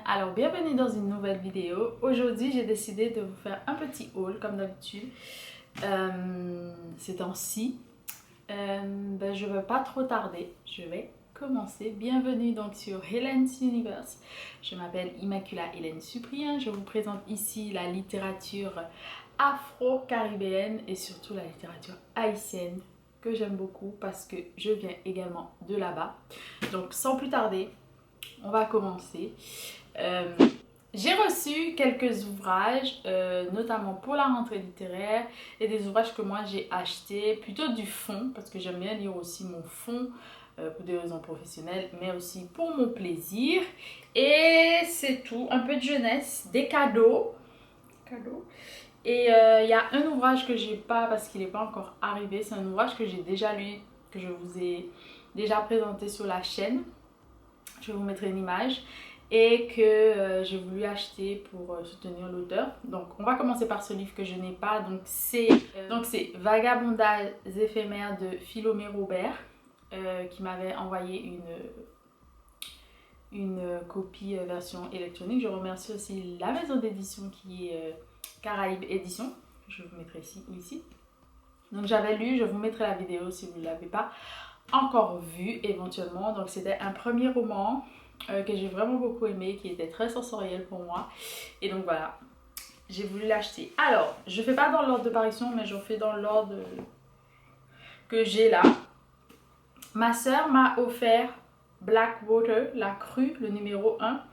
Alors bienvenue dans une nouvelle vidéo. Aujourd'hui j'ai décidé de vous faire un petit haul comme d'habitude ces temps-ci. Je ne vais pas trop tarder, je vais commencer. Bienvenue donc sur Helen's Universe. Je m'appelle Immaculata Hélène Cyprien. Je vous présente ici la littérature afro-caribéenne et surtout la littérature haïtienne que j'aime beaucoup parce que je viens également de là-bas. Donc sans plus tarder, on va commencer. J'ai reçu quelques ouvrages, notamment pour la rentrée littéraire, et des ouvrages que moi j'ai achetés, plutôt du fond, parce que j'aime bien lire aussi mon fond, pour des raisons professionnelles, mais aussi pour mon plaisir. Et c'est tout, un peu de jeunesse, des cadeaux. Et il y a un ouvrage que j'ai pas, parce qu'il n'est pas encore arrivé, c'est un ouvrage que j'ai déjà lu, que je vous ai déjà présenté sur la chaîne. Je vous mettrai une image et que j'ai voulu acheter pour soutenir l'auteur. Donc on va commencer par ce livre que je n'ai pas. Donc c'est Vagabondages éphémères de Philomé Robert qui m'avait envoyé une copie version électronique. Je remercie aussi la maison d'édition qui est Caraïbes Édition. Je vous mettrai ici. Donc j'avais lu, je vous mettrai la vidéo si vous ne l'avez pas encore vu éventuellement. Donc c'était un premier roman que j'ai vraiment beaucoup aimé, qui était très sensoriel pour moi, et donc voilà, j'ai voulu l'acheter. Alors je fais pas dans l'ordre de parution, mais je fais dans l'ordre que j'ai là. Ma soeur m'a offert Blackwater, la crue, le numéro 1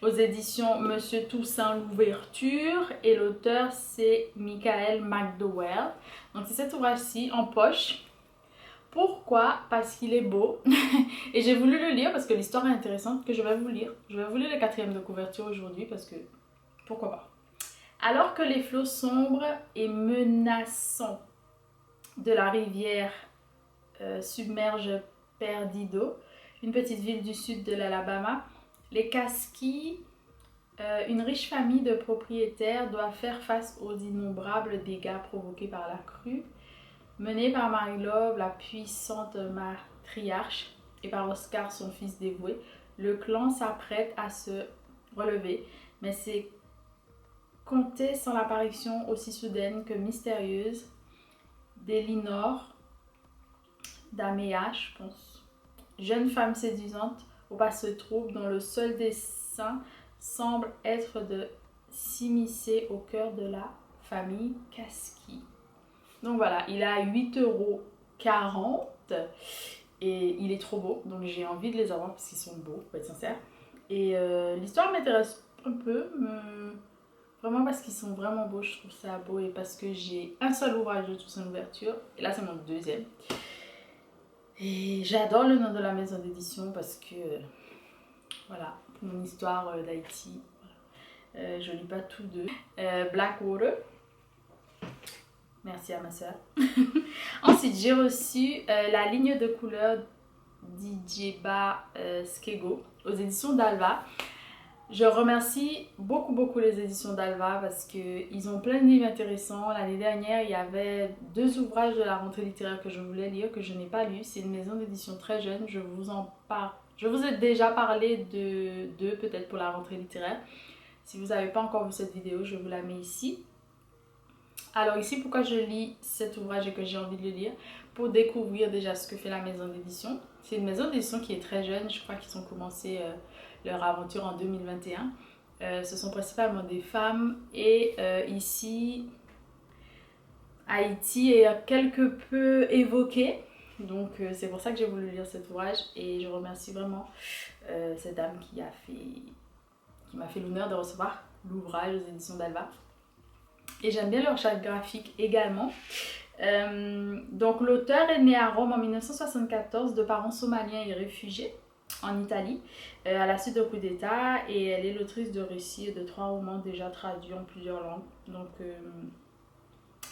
aux éditions Monsieur Toussaint Louverture, et l'auteur c'est Michael McDowell. Donc c'est cet ouvrage-ci en poche. Pourquoi? Parce qu'il est beau et j'ai voulu le lire parce que l'histoire est intéressante, que je vais vous lire. Je vais vous lire le 4e de couverture aujourd'hui parce que pourquoi pas. Alors que les flots sombres et menaçants de la rivière submergent Perdido, une petite ville du sud de l'Alabama, les Casquilles, une riche famille de propriétaires, doivent faire face aux innombrables dégâts provoqués par la crue. Menée par Marie-Love, la puissante matriarche, et par Oscar, son fils dévoué, le clan s'apprête à se relever, mais c'est compté sans l'apparition aussi soudaine que mystérieuse d'Elinor Damea, je pense, jeune femme séduisante au passé trouble dont le seul dessein semble être de s'immiscer au cœur de la famille Casquille. Donc voilà, il a 8,40 € et il est trop beau, donc j'ai envie de les avoir parce qu'ils sont beaux, pour être sincère. Et l'histoire m'intéresse un peu, vraiment parce qu'ils sont vraiment beaux, je trouve ça beau, et parce que j'ai un seul ouvrage de Toussaint Louverture, et là c'est mon deuxième. Et j'adore le nom de la maison d'édition parce que, voilà, pour mon histoire d'Haïti, je lis pas tous deux. Blackwater. Merci à ma soeur. Ensuite, j'ai reçu la ligne de couleurs d'Idjeba Skego aux éditions d'Alva. Je remercie beaucoup les éditions d'Alva parce qu'ils ont plein de livres intéressants. L'année dernière, il y avait 2 ouvrages de la rentrée littéraire que je voulais lire, que je n'ai pas lu. C'est une maison d'édition très jeune, je vous en parle. Je vous ai déjà parlé d'eux peut-être pour la rentrée littéraire. Si vous n'avez pas encore vu cette vidéo, je vous la mets ici. Alors ici, pourquoi je lis cet ouvrage et que j'ai envie de le lire? Pour découvrir déjà ce que fait la maison d'édition. C'est une maison d'édition qui est très jeune, je crois qu'ils ont commencé leur aventure en 2021. Ce sont principalement des femmes, et ici, Haïti est quelque peu évoqué. Donc c'est pour ça que j'ai voulu lire cet ouvrage, et je remercie vraiment cette dame qui m'a fait l'honneur de recevoir l'ouvrage aux éditions d'Alva. Et j'aime bien leur charte graphique également. Donc l'auteur est né à Rome en 1974 de parents somaliens et réfugiés en Italie à la suite d'un coup d'état, et elle est l'autrice de récits et de 3 romans déjà traduits en plusieurs langues. Donc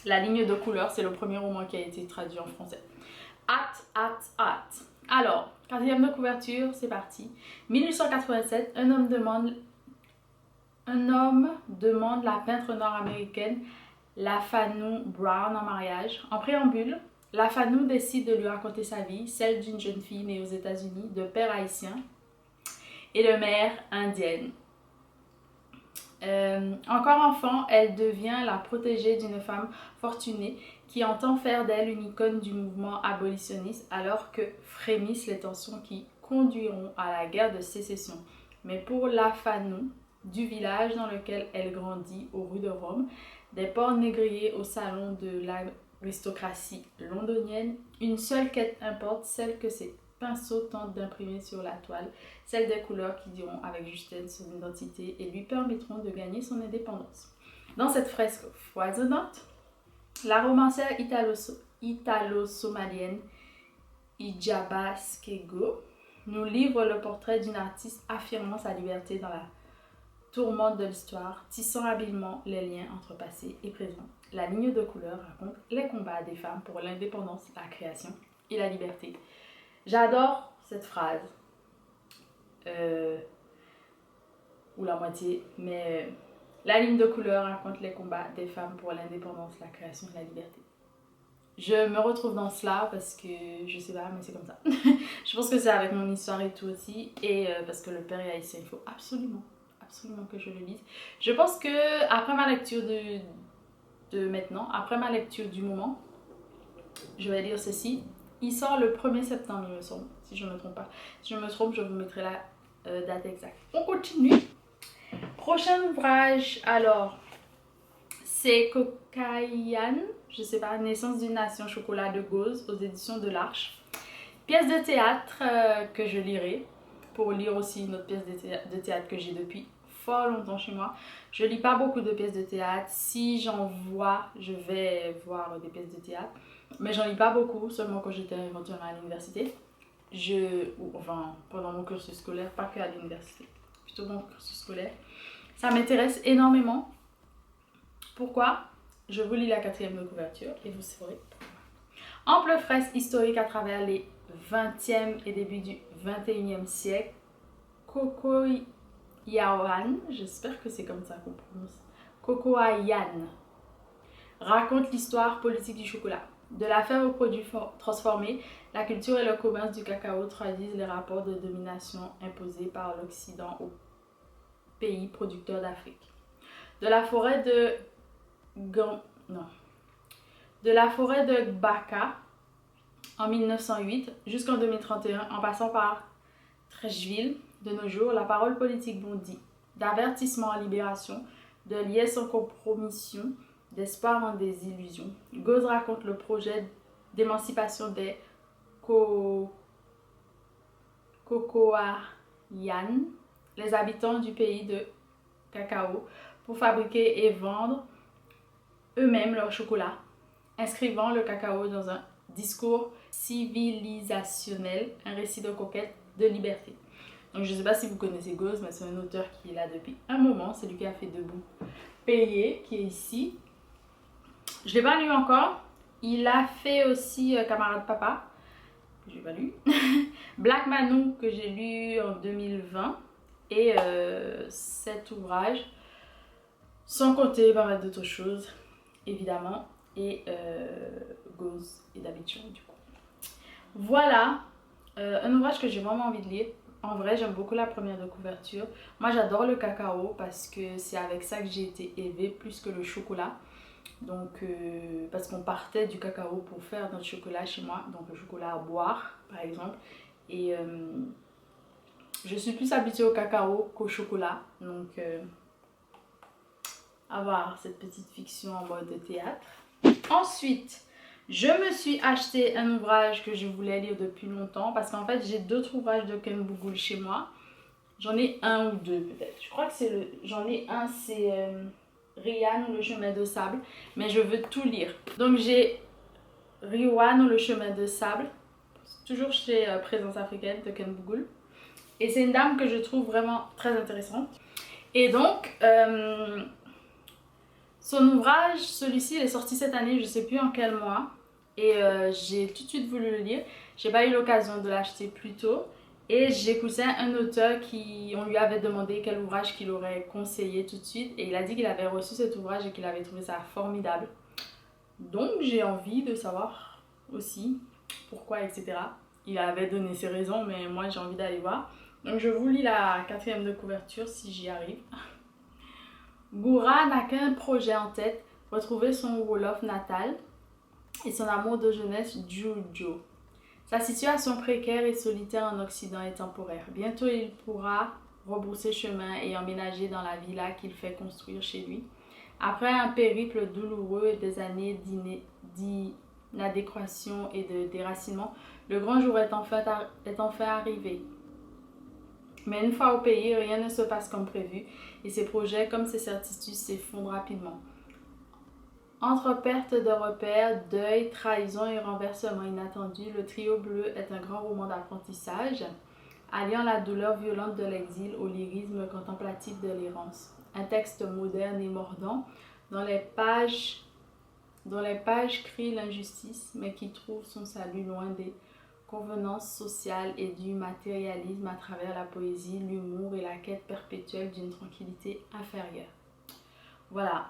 La ligne de couleurs, c'est le premier roman qui a été traduit en français. Alors, 4e de couverture, c'est parti. 1887, un homme demande la peintre nord-américaine Lafanou Brown en mariage. En préambule, Lafanou décide de lui raconter sa vie, celle d'une jeune fille née aux États-Unis, de père haïtien et de mère indienne. Encore enfant, elle devient la protégée d'une femme fortunée qui entend faire d'elle une icône du mouvement abolitionniste alors que frémissent les tensions qui conduiront à la guerre de sécession. Mais pour la Fanou du village dans lequel elle grandit, aux rues de Rome, des porcs négriers au salon de l'aristocratie londonienne, une seule quête importe, celle que ses pinceaux tentent d'imprimer sur la toile, celle des couleurs qui diront avec justesse son identité et lui permettront de gagner son indépendance. Dans cette fresque foisonnante, la romancière italo-somalienne Ijaba Skego nous livre le portrait d'une artiste affirmant sa liberté dans la tourmente de l'histoire, tissant habilement les liens entre passé et présent. La ligne de couleur raconte les combats des femmes pour l'indépendance, la création et la liberté. J'adore cette phrase, ou la moitié, mais la ligne de couleur raconte les combats des femmes pour l'indépendance, la création et la liberté. Je me retrouve dans cela parce que, je sais pas, mais c'est comme ça. Je pense que c'est avec mon histoire et tout aussi, et parce que le père est haïtien, il faut absolument que je le lise. Je pense que après ma lecture de maintenant, après ma lecture du moment, je vais lire ceci. Il sort le 1er septembre, il me semble, si je ne me trompe pas. Si je me trompe, je vous mettrai la date exacte. On continue. Prochain ouvrage, alors, c'est Cocaïan, je sais pas, Naissance d'une nation, chocolat de Gauze, aux éditions de l'Arche. Pièce de théâtre que je lirai, pour lire aussi une autre pièce de théâtre que j'ai depuis fort longtemps chez moi. Je lis pas beaucoup de pièces de théâtre. Si j'en vois, je vais voir des pièces de théâtre. Mais j'en lis pas beaucoup, seulement quand j'étais éventuellement à l'université. Enfin, pendant mon cursus scolaire, pas que à l'université, plutôt mon cursus scolaire. Ça m'intéresse énormément. Pourquoi? Je vous lis la 4e de couverture et vous saurez. Ample fresque historique à travers les 20e et début du 21e siècle. Cocoyawan, j'espère que c'est comme ça qu'on prononce. Cocoayan raconte l'histoire politique du chocolat. De la ferme aux produits transformés, la culture et le commerce du cacao traduisent les rapports de domination imposés par l'Occident aux pays producteurs d'Afrique. De la forêt de Gbaka en 1908 jusqu'en 2031, en passant par Treichville, de nos jours, la parole politique bondit. D'avertissement à libération, de liesse en compromission, d'espoir en désillusion. Gauze raconte le projet d'émancipation des Cocoayan, les habitants du pays de cacao, pour fabriquer et vendre eux-mêmes leur chocolat, inscrivant le cacao dans un discours civilisationnel, un récit de conquête de liberté. Donc je ne sais pas si vous connaissez Gauze, mais c'est un auteur qui est là depuis un moment, c'est lui qui a fait Debout Payé, qui est ici. Je ne l'ai pas lu encore. Il a fait aussi Camarade Papa, que j'ai pas lu. Black Manou, que j'ai lu en 2020. Et cet ouvrage, sans compter pas mal d'autres choses, évidemment. Et Gauze et d'habitude, du coup. Voilà, un ouvrage que j'ai vraiment envie de lire. En vrai, j'aime beaucoup la première de couverture. Moi, j'adore le cacao parce que c'est avec ça que j'ai été élevée plus que le chocolat. Donc, parce qu'on partait du cacao pour faire notre chocolat chez moi. Donc, le chocolat à boire, par exemple. Et je suis plus habituée au cacao qu'au chocolat. Donc, à voir cette petite fiction en mode théâtre. Ensuite, je me suis acheté un ouvrage que je voulais lire depuis longtemps parce qu'en fait j'ai d'autres ouvrages de Ken Bougoul chez moi. J'en ai un ou deux peut-être. Je crois que j'en ai un, c'est Rian ou le chemin de sable, mais je veux tout lire. Donc j'ai Riwan ou le chemin de sable, toujours chez Présence africaine de Ken Bougoul. Et c'est une dame que je trouve vraiment très intéressante. Et donc son ouvrage, celui-ci, il est sorti cette année, je ne sais plus en quel mois. Et j'ai tout de suite voulu le lire. J'ai pas eu l'occasion de l'acheter plus tôt. Et j'écoutais un auteur on lui avait demandé quel ouvrage qu'il aurait conseillé tout de suite. Et il a dit qu'il avait reçu cet ouvrage et qu'il avait trouvé ça formidable. Donc j'ai envie de savoir aussi pourquoi, etc. Il avait donné ses raisons, mais moi j'ai envie d'aller voir. Donc je vous lis la 4e de couverture si j'y arrive. Goura n'a qu'un projet en tête, retrouver son Wolof natal et son amour de jeunesse Jujo. Sa situation précaire et solitaire en Occident est temporaire. Bientôt, il pourra rebrousser chemin et emménager dans la villa qu'il fait construire chez lui. Après un périple douloureux et des années d'inadéquation et de déracinement, le grand jour est enfin arrivé. Mais une fois au pays, rien ne se passe comme prévu et ses projets comme ses certitudes s'effondrent rapidement. Entre perte de repères, deuil, trahison et renversement inattendu, le trio bleu est un grand roman d'apprentissage, alliant la douleur violente de l'exil au lyrisme contemplatif de l'errance. Un texte moderne et mordant, dont les pages crient l'injustice, mais qui trouve son salut loin des convenances sociales et du matérialisme à travers la poésie, l'humour et la quête perpétuelle d'une tranquillité inférieure. Voilà.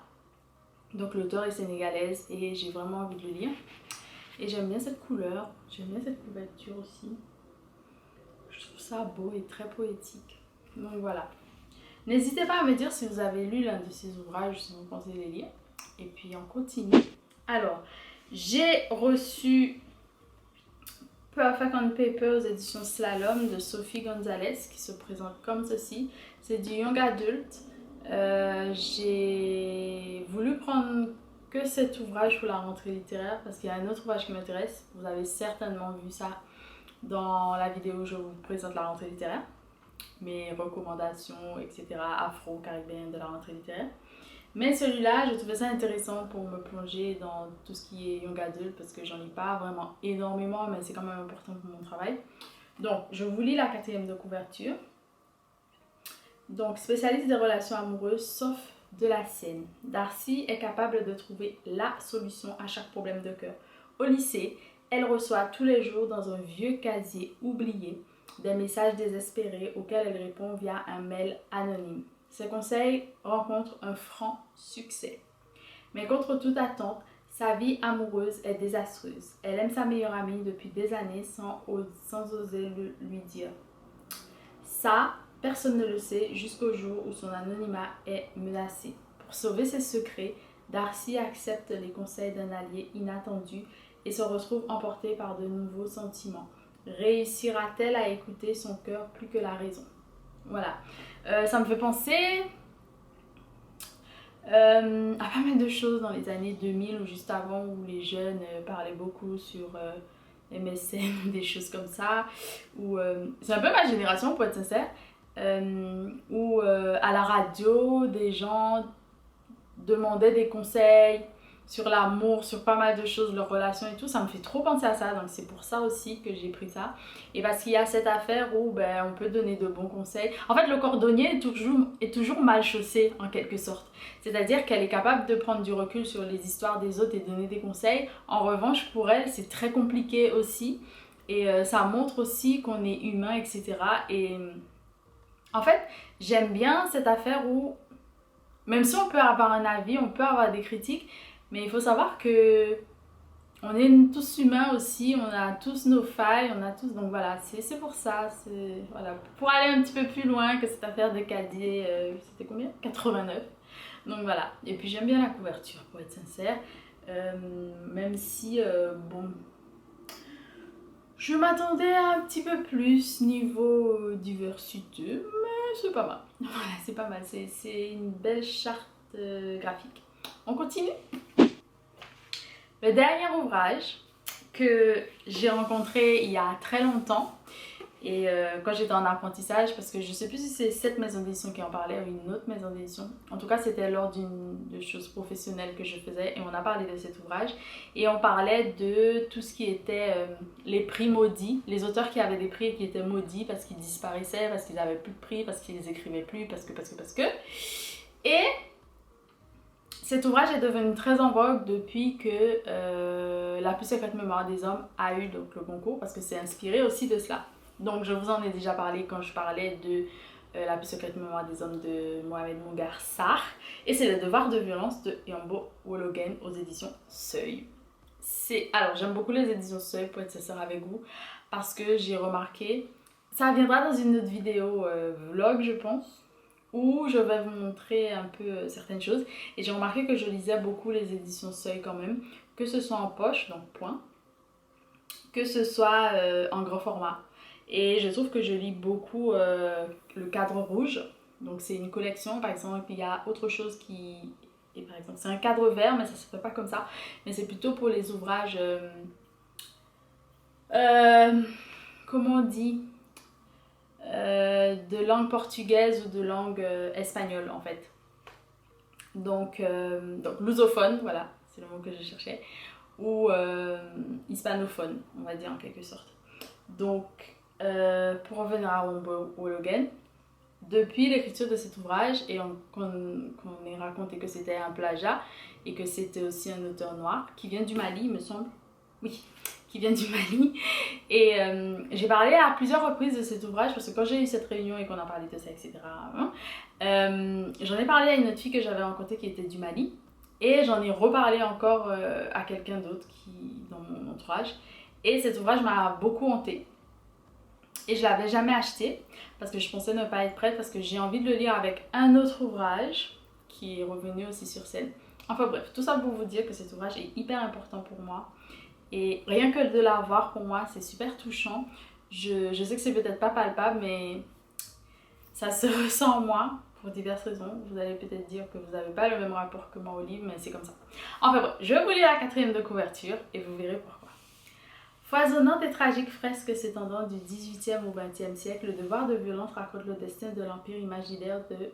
Donc l'auteur est sénégalaise et j'ai vraiment envie de le lire. Et j'aime bien cette couleur, j'aime bien cette couverture aussi. Je trouve ça beau et très poétique. Donc voilà. N'hésitez pas à me dire si vous avez lu l'un de ces ouvrages, si vous pensez les lire. Et puis on continue. Alors, j'ai reçu Perfect on Paper aux éditions Slalom de Sophie Gonzalez qui se présente comme ceci. C'est du young adult. J'ai voulu prendre que cet ouvrage pour la rentrée littéraire parce qu'il y a un autre ouvrage qui m'intéresse. Vous avez certainement vu ça dans la vidéo où je vous présente la rentrée littéraire, mes recommandations, etc. afro-caribéennes de la rentrée littéraire. Mais celui-là, je trouvais ça intéressant pour me plonger dans tout ce qui est young adult parce que j'en lis pas vraiment énormément, mais c'est quand même important pour mon travail. Donc, je vous lis la 4e de couverture. Donc, spécialiste des relations amoureuses, sauf de la sienne, Darcy est capable de trouver la solution à chaque problème de cœur. Au lycée, elle reçoit tous les jours dans un vieux casier oublié des messages désespérés auxquels elle répond via un mail anonyme. Ses conseils rencontrent un franc succès. Mais contre toute attente, sa vie amoureuse est désastreuse. Elle aime sa meilleure amie depuis des années sans oser le lui dire. Ça, personne ne le sait jusqu'au jour où son anonymat est menacé. Pour sauver ses secrets, Darcy accepte les conseils d'un allié inattendu et se retrouve emportée par de nouveaux sentiments. Réussira-t-elle à écouter son cœur plus que la raison? Voilà. Ça me fait penser à pas mal de choses dans les années 2000 ou juste avant où les jeunes parlaient beaucoup sur MSN, des choses comme ça. C'est un peu ma génération pour être sincère. Où à la radio, des gens demandaient des conseils sur l'amour, sur pas mal de choses, leurs relations et tout. Ça me fait trop penser à ça, donc c'est pour ça aussi que j'ai pris ça. Et parce qu'il y a cette affaire où on peut donner de bons conseils. En fait, le cordonnier est toujours mal chaussé en quelque sorte. C'est-à-dire qu'elle est capable de prendre du recul sur les histoires des autres et donner des conseils. En revanche, pour elle, c'est très compliqué aussi. Et ça montre aussi qu'on est humain, etc. Et en fait, j'aime bien cette affaire où, même si on peut avoir un avis, on peut avoir des critiques, mais il faut savoir que on est tous humains aussi, on a tous nos failles, on a tous... Donc voilà, c'est pour ça, voilà, pour aller un petit peu plus loin que cette affaire de caddie, c'était combien? 89. Donc voilà, et puis j'aime bien la couverture, pour être sincère, même si, bon... Je m'attendais à un petit peu plus niveau diversité, mais c'est pas mal. Voilà, c'est pas mal. C'est une belle charte graphique. On continue. Le dernier ouvrage que j'ai rencontré il y a très longtemps, et quand j'étais en apprentissage, parce que je sais plus si c'est cette maison d'édition qui en parlait ou une autre maison d'édition. En tout cas, c'était lors de choses professionnelles que je faisais et on a parlé de cet ouvrage. Et on parlait de tout ce qui était les prix maudits, les auteurs qui avaient des prix et qui étaient maudits parce qu'ils disparaissaient, parce qu'ils n'avaient plus de prix, parce qu'ils les écrivaient plus, parce que. Et cet ouvrage est devenu très en vogue depuis que La plus secrète mémoire des hommes a eu donc le concours, parce que c'est inspiré aussi de cela. Donc je vous en ai déjà parlé quand je parlais de La plus secrète mémoire des hommes de Mohamed Mbougar Sarr. Et c'est Le devoir de violence de Yambo Wologen aux éditions Seuil. Alors j'aime beaucoup les éditions Seuil pour être sincère avec vous, parce que j'ai remarqué, ça viendra dans une autre vidéo vlog je pense, où je vais vous montrer un peu certaines choses. Et j'ai remarqué que je lisais beaucoup les éditions Seuil quand même, que ce soit en poche, donc point, que ce soit en grand format. Et je trouve que je lis beaucoup le cadre rouge. Donc c'est une collection, par exemple, il y a autre chose qui... Et par exemple, c'est un cadre vert, mais ça se fait pas comme ça. Mais c'est plutôt pour les ouvrages... comment on dit de langue portugaise ou de langue espagnole en fait. Donc lusophone, voilà, c'est le mot que je cherchais, ou hispanophone, on va dire en quelque sorte. Donc, pour revenir à Wombo Woologan, depuis l'écriture de cet ouvrage, et qu'on ait raconté que c'était un plagiat, et que c'était aussi un auteur noir, qui vient du Mali, il me semble, oui, qui vient du Mali, et j'ai parlé à plusieurs reprises de cet ouvrage, parce que quand j'ai eu cette réunion et qu'on a parlé de ça, etc., j'en ai parlé à une autre fille que j'avais rencontrée qui était du Mali, et j'en ai reparlé encore à quelqu'un d'autre dans mon entourage, et cet ouvrage m'a beaucoup hantée. Et je ne l'avais jamais acheté parce que je pensais ne pas être prête, parce que j'ai envie de le lire avec un autre ouvrage qui est revenu aussi sur scène. Enfin bref, tout ça pour vous dire que cet ouvrage est hyper important pour moi. Et rien que de l'avoir pour moi, c'est super touchant. Je sais que c'est peut-être pas palpable, mais ça se ressent en moi pour diverses raisons. Vous allez peut-être dire que vous n'avez pas le même rapport que moi au livre, mais c'est comme ça. Enfin bref, je vais vous lire la 4e de couverture et vous verrez pourquoi. Foisonnante et tragique fresque s'étendant du XVIIIe au XXe siècle, le devoir de violence raconte le destin de l'empire imaginaire de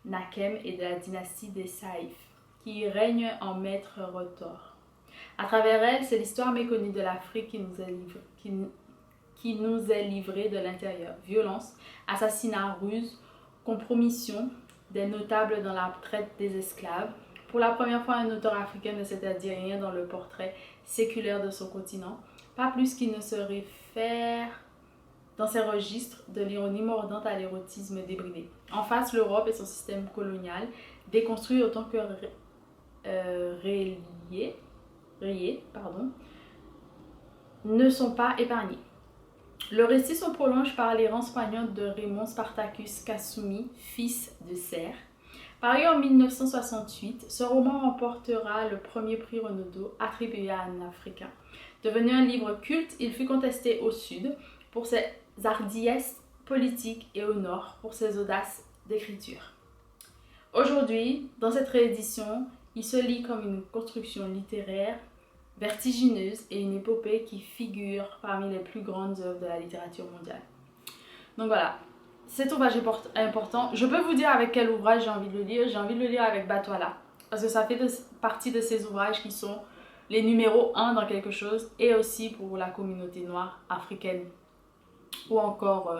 Nakem et de la dynastie des Saïf, qui règne en maître Rotor. À travers elle, c'est l'histoire méconnue de l'Afrique qui nous est livrée de l'intérieur. Violence, assassinat, ruse, compromission des notables dans la traite des esclaves. Pour la première fois, un auteur africain ne s'était dit rien dans le portrait séculaire de son continent. Pas plus qu'il ne se réfère dans ses registres de l'ironie mordante à l'érotisme débridé. En face, l'Europe et son système colonial, déconstruit autant que rayé, ne sont pas épargnés. Le récit se prolonge par l'errance poignante de Raymond Spartacus Kasumi, fils de Serre. Paru en 1968, ce roman remportera le premier prix Renaudot attribué à un Africain. Devenu un livre culte, il fut contesté au sud pour ses hardiesses politiques et au nord pour ses audaces d'écriture. Aujourd'hui, dans cette réédition, il se lit comme une construction littéraire vertigineuse et une épopée qui figure parmi les plus grandes œuvres de la littérature mondiale. Donc voilà, cet ouvrage est important. Je peux vous dire avec quel ouvrage j'ai envie de le lire. J'ai envie de le lire avec Batouala, parce que ça fait partie de ces ouvrages qui sont les numéros 1 dans quelque chose, et aussi pour la communauté noire africaine, ou encore,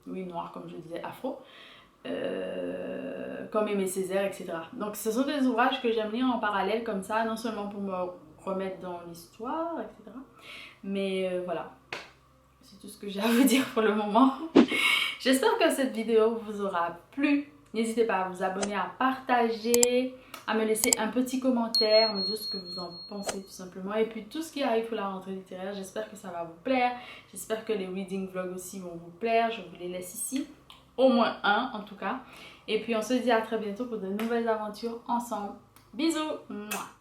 oui, noire comme je disais, afro, comme Aimé Césaire, etc. Donc ce sont des ouvrages que j'aime lire en parallèle comme ça, non seulement pour me remettre dans l'histoire, etc. Mais voilà, c'est tout ce que j'ai à vous dire pour le moment. J'espère que cette vidéo vous aura plu. N'hésitez pas à vous abonner, à partager, à me laisser un petit commentaire, me dire ce que vous en pensez tout simplement. Et puis tout ce qui arrive pour la rentrée littéraire, j'espère que ça va vous plaire. J'espère que les reading vlogs aussi vont vous plaire. Je vous les laisse ici, au moins un en tout cas. Et puis on se dit à très bientôt pour de nouvelles aventures ensemble. Bisous. Mouah.